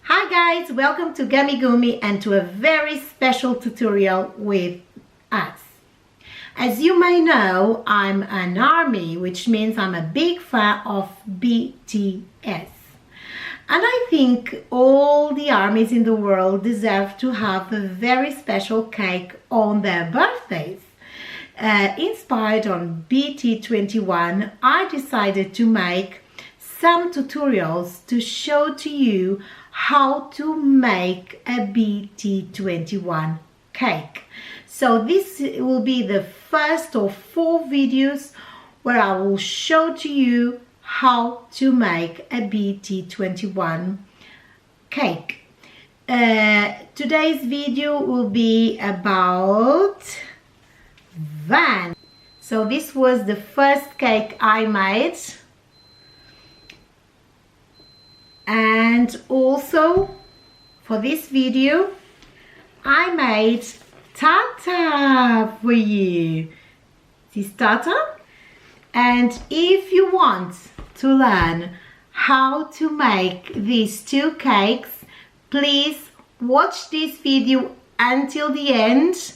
Hi guys, welcome to Gummy Goomey and to a very special tutorial with us. As you may know, I'm an ARMY, which means I'm a big fan of BTS. And I think all the ARMYs in the world deserve to have a very special cake on their birthdays. Inspired on BT21, I decided to make some tutorials to show to you how to make a BT21 cake. So this will be the first of 4 videos where I will show to you how to make a BT21 cake. Today's video will be about Van. So this was the first cake I made. And also for this video I made Tata for you. This is Tata. And if you want to learn how to make these 2 cakes, please watch this video until the end.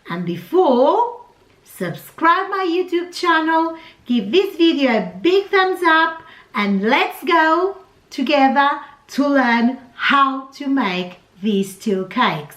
And before, subscribe my YouTube channel, give this video a big thumbs up, and let's go together to learn how to make these 2 cakes.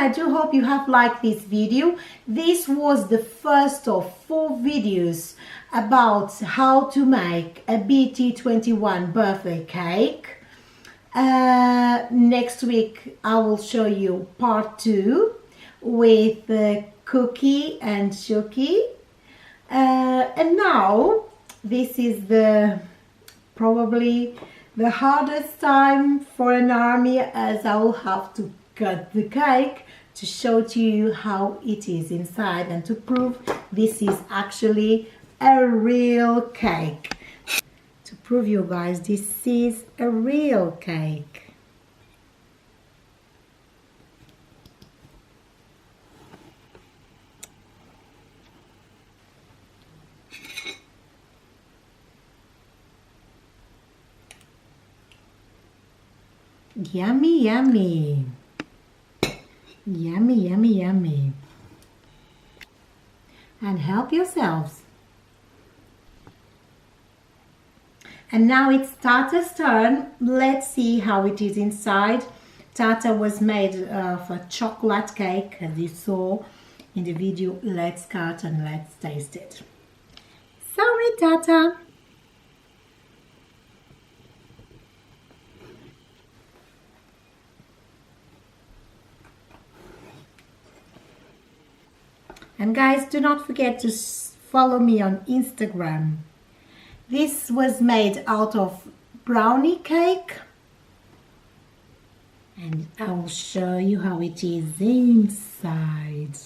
I do hope you have liked this video. This was the first of 4 videos about how to make a BT21 birthday cake. Next week I will show you part 2 with cookie and cookie. And now this is probably the hardest time for an army, as I will have to cut the cake to show to you how it is inside and to prove this is actually a real cake. To prove you guys this is a real cake. Yummy, yummy. Yummy, yummy, yummy. And help yourselves. And now it's Tata's turn. Let's see how it is inside. Tata was made of a chocolate cake, as you saw in the video. Let's cut and let's taste it. Sorry, Tata. And guys, do not forget to follow me on Instagram. This was made out of brownie cake. And I will show you how it is inside.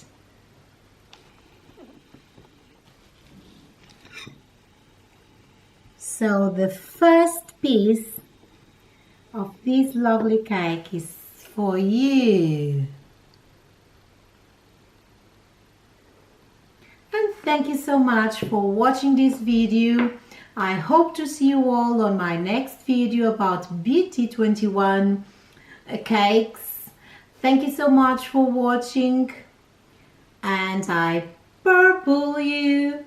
So the first piece of this lovely cake is for you. And thank you so much for watching this video. I hope to see you all on my next video about BT21 cakes. Thank you so much for watching, and I purple you.